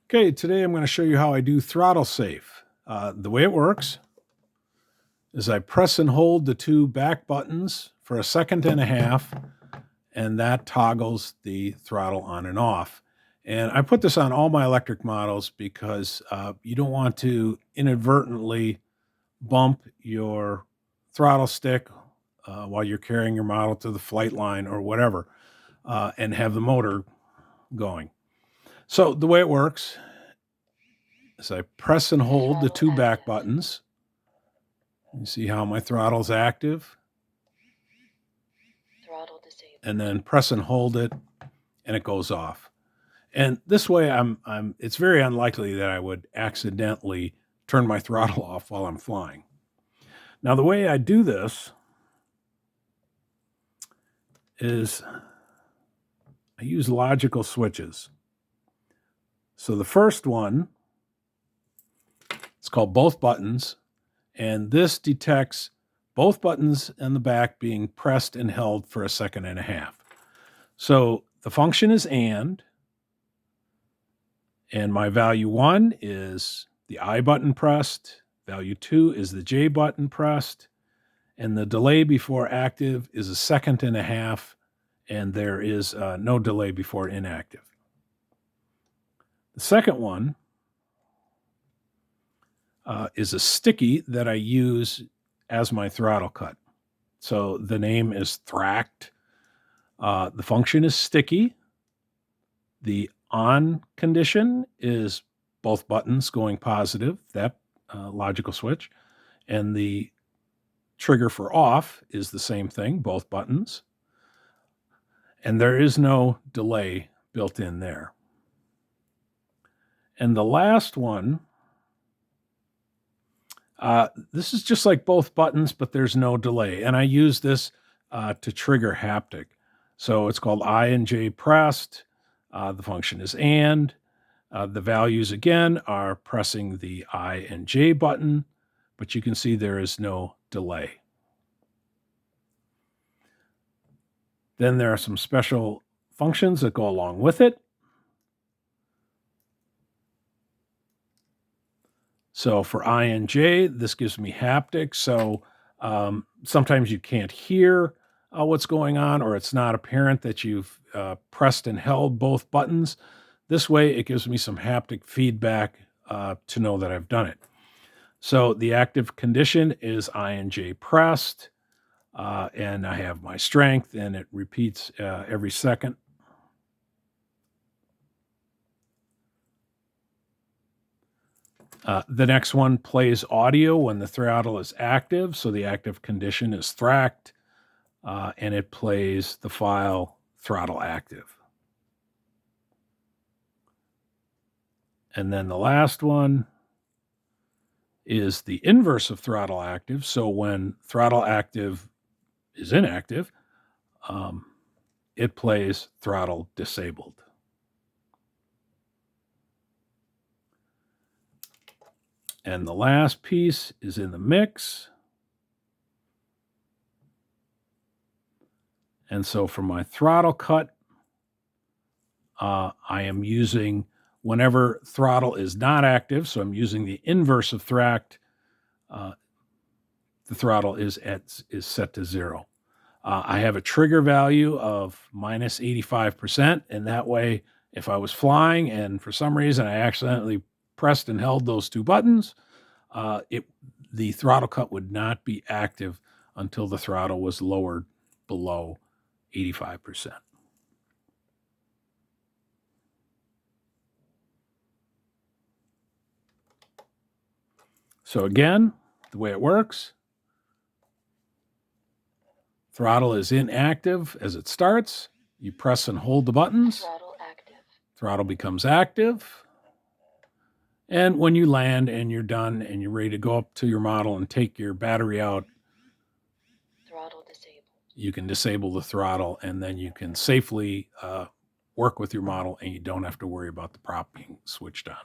Okay, today I'm going to show you how I do throttle safe. The way it works is I press and hold the two back buttons for a second and a half, and that toggles the throttle on and off. And I put this on all my electric models because you don't want to inadvertently bump your throttle stick while you're carrying your model to the flight line or whatever and have the motor going. So the way it works is I press and hold the two back buttons. You see how my throttle's active? Throttle disabled. And then press and hold it and it goes off. And this way it's very unlikely that I would accidentally turn my throttle off while I'm flying. Now the way I do this is I use logical switches. So the first one, it's called both buttons, and this detects both buttons and the back being pressed and held for a second and a half. So the function is and my value 1 is the I button pressed, value 2 is the J button pressed, and the delay before active is a second and a half, and there is no delay before inactive. The second one is a sticky that I use as my throttle cut. So the name is Thract. The function is sticky. The on condition is both buttons going positive, that logical switch. And the trigger for off is the same thing, both buttons. And there is no delay built in there. And the last one, this is just like both buttons, but there's no delay. And I use this to trigger haptic. So it's called I and J pressed. The function is and. The values, again, are pressing the I and J button, but you can see there is no delay. Then there are some special functions that go along with it. So for I and J, this gives me haptic. So sometimes you can't hear what's going on, or it's not apparent that you've pressed and held both buttons. This way, it gives me some haptic feedback to know that I've done it. So the active condition is I and J pressed, and I have my strength, and it repeats every second. The next one plays audio when the throttle is active. So the active condition is Thract, and it plays the file throttle active. And then the last one is the inverse of throttle active. So when throttle active is inactive, it plays throttle disabled. And the last piece is in the mix. And so for my throttle cut, I am using whenever throttle is not active, so I'm using the inverse of Thract, the throttle is set to 0. I have a trigger value of minus 85%, and that way, if I was flying and for some reason I accidentally pressed and held those two buttons, the throttle cut would not be active until the throttle was lowered below 85%. So again, the way it works, throttle is inactive as it starts. You press and hold the buttons. Throttle active. Throttle becomes active. And when you land and you're done and you're ready to go up to your model and take your battery out, Throttle disabled. You can disable the throttle, and then you can safely work with your model, and you don't have to worry about the prop being switched on.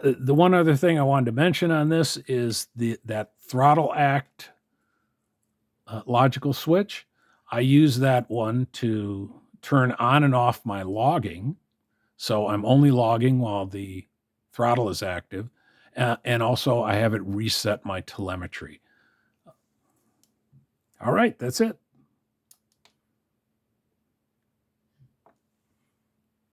The one other thing I wanted to mention on this is that throttle act logical switch. I use that one to turn on and off my logging. So I'm only logging while the throttle is active. And also I have it reset my telemetry. All right, that's it.